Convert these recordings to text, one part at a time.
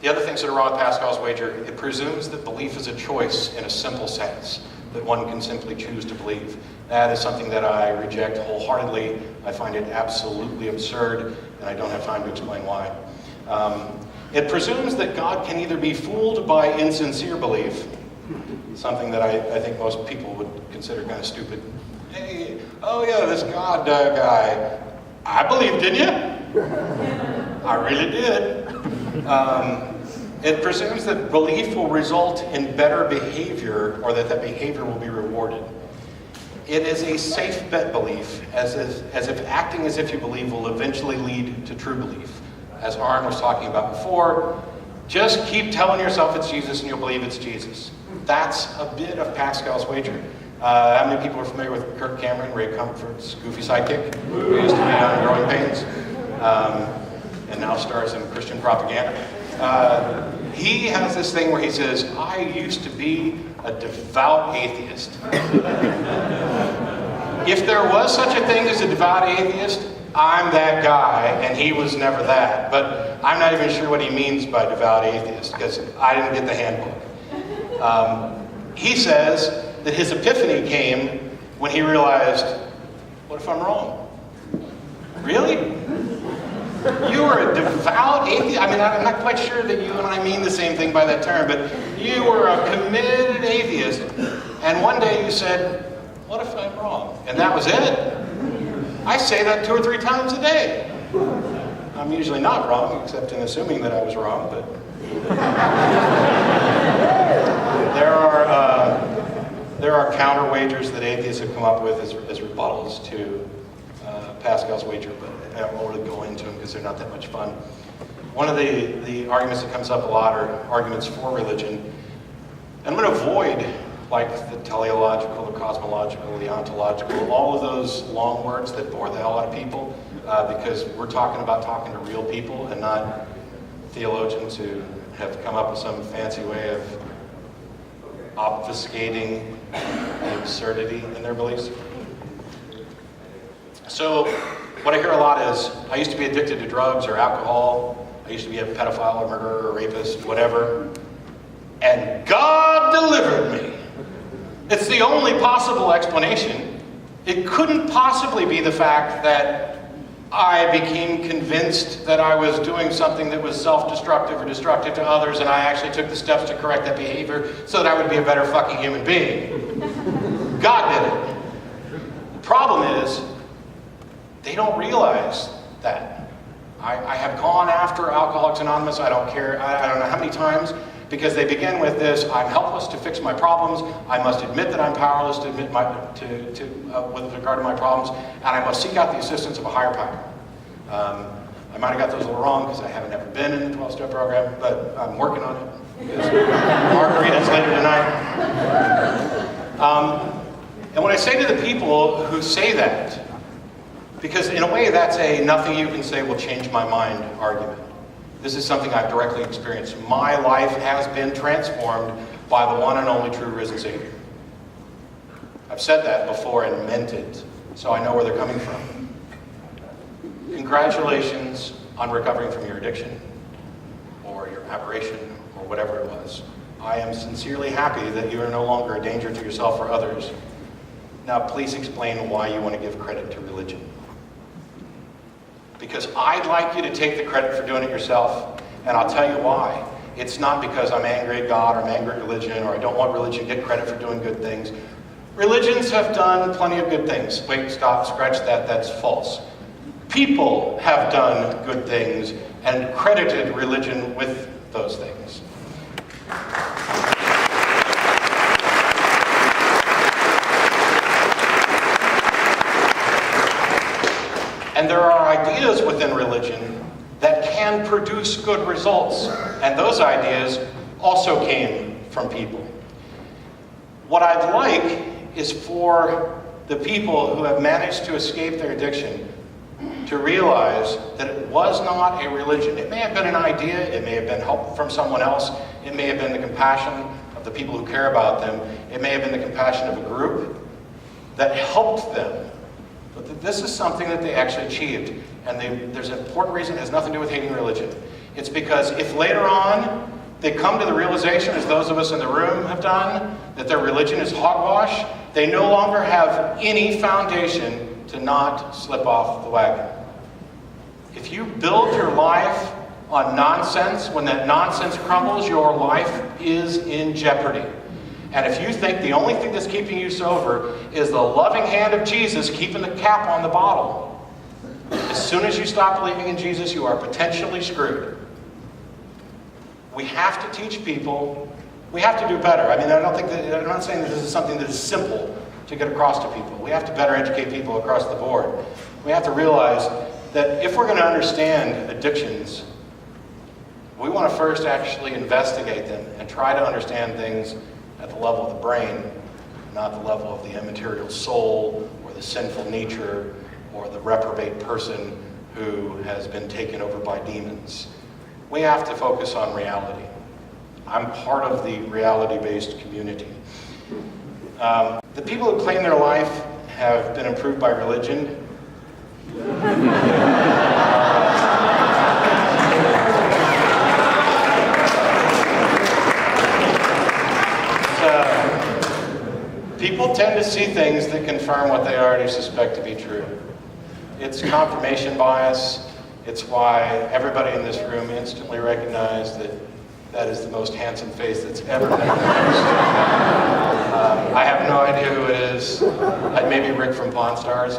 The other things that are wrong with Pascal's wager, it presumes that belief is a choice in a simple sense, that one can simply choose to believe. That is something that I reject wholeheartedly. I find it absolutely absurd, and I don't have time to explain why. It presumes that God can either be fooled by insincere belief, something that I think most people would consider kind of stupid. Hey, oh yeah, this God guy, I believed in you. I really did. It presumes that belief will result in better behavior, or that behavior will be rewarded. It is a safe bet belief, as if acting as if you believe will eventually lead to true belief. As Aaron was talking about before, just keep telling yourself it's Jesus and you'll believe it's Jesus. That's a bit of Pascal's wager. How many people are familiar with Kirk Cameron, Ray Comfort's goofy sidekick, who used to be on Growing Pains, and now stars in Christian propaganda? He has this thing where he says, I used to be a devout atheist. If there was such a thing as a devout atheist, I'm that guy, and he was never that. But I'm not even sure what he means by devout atheist, because I didn't get the handbook. He says that his epiphany came when he realized, what if I'm wrong? Really? You were a devout atheist? I mean, I'm not quite sure that you and I mean the same thing by that term, but you were a committed atheist, and one day you said, what if I'm wrong? And that was it. I say that 2 or 3 times a day. I'm usually not wrong, except in assuming that I was wrong, but there are counter wagers that atheists have come up with as rebuttals to Pascal's wager, but I don't want to go into them because they're not that much fun. One of the arguments that comes up a lot are arguments for religion. I'm going to avoid like the teleological, the cosmological, the ontological, all of those long words that bore the hell out of people, because we're talking to real people and not theologians who have come up with some fancy way of obfuscating the absurdity in their beliefs. So what I hear a lot is, I used to be addicted to drugs or alcohol, I used to be a pedophile or murderer or rapist, whatever, and God delivered me. It's the only possible explanation. It couldn't possibly be the fact that I became convinced that I was doing something that was self-destructive or destructive to others, and I actually took the steps to correct that behavior so that I would be a better fucking human being. God did it. The problem is, they don't realize that. I have gone after Alcoholics Anonymous, I don't care, I don't know how many times, because they begin with this, I'm helpless to fix my problems, I must admit that I'm powerless to admit with regard to my problems, and I must seek out the assistance of a higher power. I might have got those a little wrong because I haven't ever been in the 12-step program, but I'm working on it. Margaritas later tonight. And when I say to the people who say that, because in a way that's a nothing you can say will change my mind argument. This is something I've directly experienced. My life has been transformed by the one and only true risen Savior. I've said that before and meant it, so I know where they're coming from. Congratulations on recovering from your addiction, or your aberration, or whatever it was. I am sincerely happy that you are no longer a danger to yourself or others. Now please explain why you want to give credit to religion. Because I'd like you to take the credit for doing it yourself, and I'll tell you why. It's not because I'm angry at God, or I'm angry at religion, or I don't want religion to get credit for doing good things. Religions have done plenty of good things. Wait, stop, scratch that, that's false. People have done good things and credited religion with those things. And there are ideas within religion that can produce good results. And those ideas also came from people. What I'd like is for the people who have managed to escape their addiction to realize that it was not a religion. It may have been an idea, it may have been help from someone else, it may have been the compassion of the people who care about them, it may have been the compassion of a group that helped them. But this is something that they actually achieved. And there's an important reason, it has nothing to do with hating religion. It's because if later on they come to the realization, as those of us in the room have done, that their religion is hogwash, they no longer have any foundation to not slip off the wagon. If you build your life on nonsense, when that nonsense crumbles, your life is in jeopardy. And if you think the only thing that's keeping you sober is the loving hand of Jesus keeping the cap on the bottle, as soon as you stop believing in Jesus, you are potentially screwed. We have to teach people. We have to do better. I mean, I'm not saying that this is something that is simple to get across to people. We have to better educate people across the board. We have to realize that if we're going to understand addictions, we want to first actually investigate them and try to understand things at the level of the brain, not the level of the immaterial soul or the sinful nature or the reprobate person who has been taken over by demons. We have to focus on reality. I'm part of the reality-based community. The people who claim their life have been improved by religion people tend to see things that confirm what they already suspect to be true. It's confirmation bias. It's why everybody in this room instantly recognized that that is the most handsome face that's ever been produced. I have no idea who it is. Maybe Rick from Pawn Stars.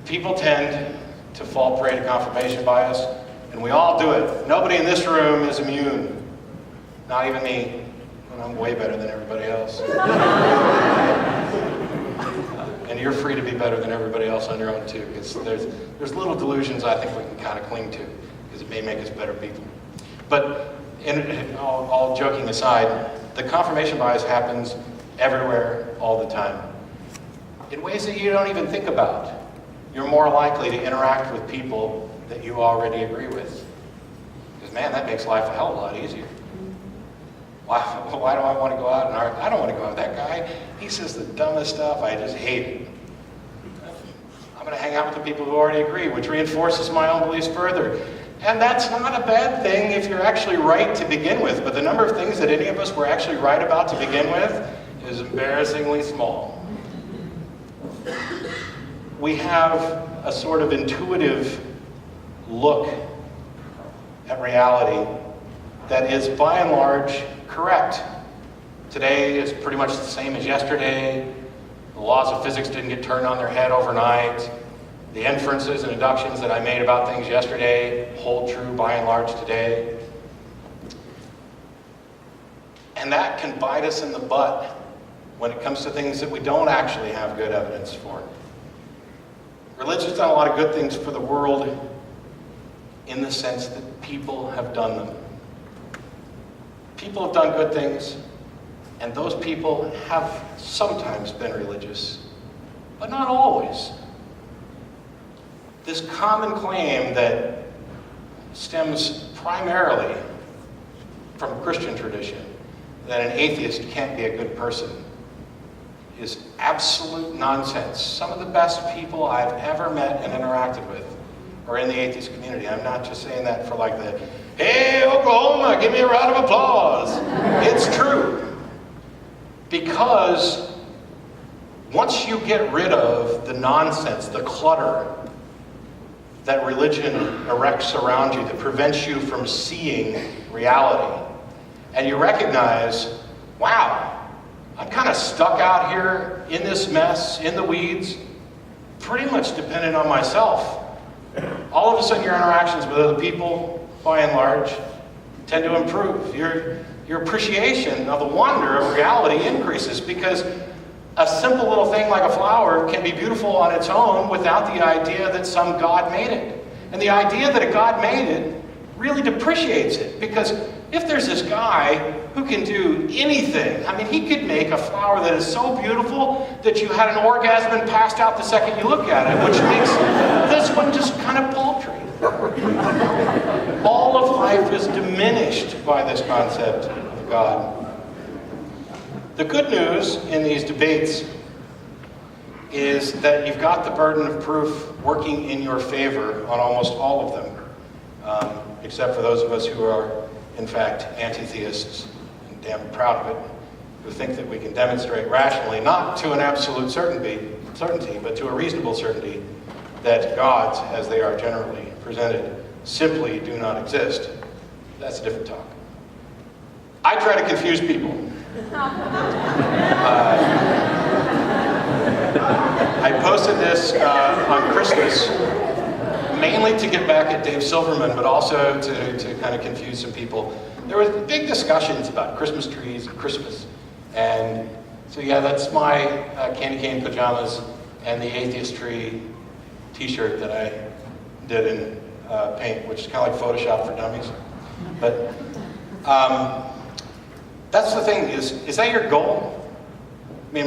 People tend to fall prey to confirmation bias, and we all do it. Nobody in this room is immune. Not even me. And I'm way better than everybody else. And you're free to be better than everybody else on your own too, because there's little delusions I think we can kind of cling to, because it may make us better people. But all joking aside, the confirmation bias happens everywhere, all the time, in ways that you don't even think about. You're more likely to interact with people that you already agree with. Because man, that makes life a hell of a lot easier. Why do I want to go out and argue? I don't want to go out with that guy. He says the dumbest stuff. I just hate it. I'm going to hang out with the people who already agree, which reinforces my own beliefs further. And that's not a bad thing if you're actually right to begin with. But the number of things that any of us were actually right about to begin with is embarrassingly small. We have a sort of intuitive look at reality that is, by and large, correct. Today is pretty much the same as yesterday. The laws of physics didn't get turned on their head overnight. The inferences and inductions that I made about things yesterday hold true by and large today. And that can bite us in the butt when it comes to things that we don't actually have good evidence for. Religion's done a lot of good things for the world in the sense that people have done them. People have done good things, and those people have sometimes been religious, but not always. This common claim that stems primarily from Christian tradition, that an atheist can't be a good person, is absolute nonsense. Some of the best people I've ever met and interacted with are in the atheist community. I'm not just saying that for like the, hey, Oklahoma, give me a round of applause. It's true. Because once you get rid of the nonsense, the clutter that religion erects around you that prevents you from seeing reality, and you recognize, wow, I'm kind of stuck out here in this mess, in the weeds, pretty much dependent on myself. All of a sudden your interactions with other people, by and large, tend to improve. Your appreciation of the wonder of reality increases, because a simple little thing like a flower can be beautiful on its own without the idea that some God made it. And the idea that a God made it really depreciates it, because if there's this guy who can do anything, I mean, he could make a flower that is so beautiful that you had an orgasm and passed out the second you look at it, which makes this one just kind of paltry. All of life is diminished by this concept of God. The good news in these debates is that you've got the burden of proof working in your favor on almost all of them, except for those of us who are, in fact, anti-theists, and damn proud of it, who think that we can demonstrate rationally, not to an absolute certainty, but to a reasonable certainty, that gods, as they are generally presented, simply do not exist. That's a different talk. I try to confuse people. I posted this on Christmas, mainly to get back at Dave Silverman, but also to kind of confuse some people. There were big discussions about Christmas trees and Christmas. And so yeah, that's my candy cane pajamas and the atheist tree t-shirt that I did in paint, which is kind of like Photoshop for dummies. But that's the thing, is that your goal? I mean,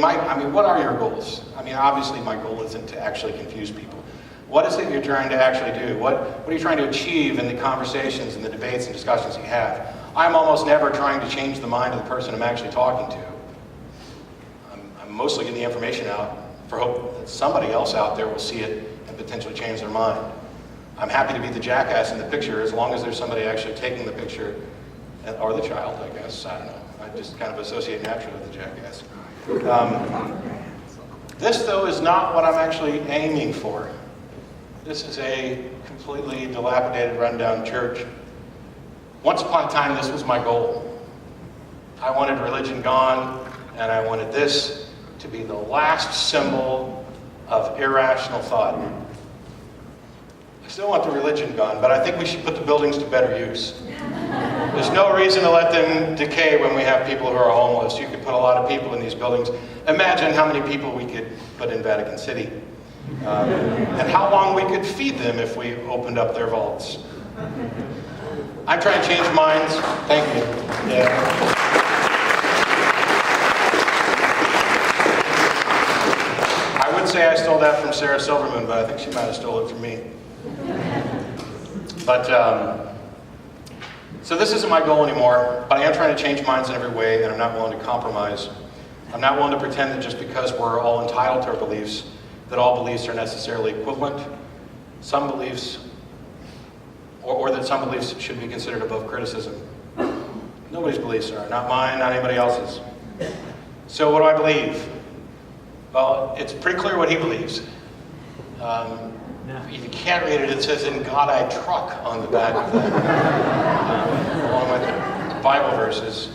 what are your goals? I mean, obviously my goal isn't to actually confuse people. What is it you're trying to actually do? What are you trying to achieve in the conversations and the debates and discussions you have? I'm almost never trying to change the mind of the person I'm actually talking to. I'm mostly getting the information out for hope that somebody else out there will see it and potentially change their mind. I'm happy to be the jackass in the picture as long as there's somebody actually taking the picture, or the child, I guess. I don't know. I just kind of associate naturally with the jackass. This, though, is not what I'm actually aiming for. This is a completely dilapidated, rundown church. Once upon a time, this was my goal. I wanted religion gone, and I wanted this to be the last symbol of irrational thought. I still want the religion gone, but I think we should put the buildings to better use. There's no reason to let them decay when we have people who are homeless. You could put a lot of people in these buildings. Imagine how many people we could put in Vatican City. And how long we could feed them if we opened up their vaults. I'm trying to change minds. Thank you. Yeah. I would say I stole that from Sarah Silverman, but I think she might have stole it from me. But, so this isn't my goal anymore, but I am trying to change minds in every way, and I'm not willing to compromise. I'm not willing to pretend that just because we're all entitled to our beliefs, that all beliefs are necessarily equivalent. Some beliefs, or that some beliefs should be considered above criticism. Nobody's beliefs are, not mine, not anybody else's. So what do I believe? Well, it's pretty clear what he believes. If you can't read it, it says, "In God I truck" on the back of that, along with Bible verses.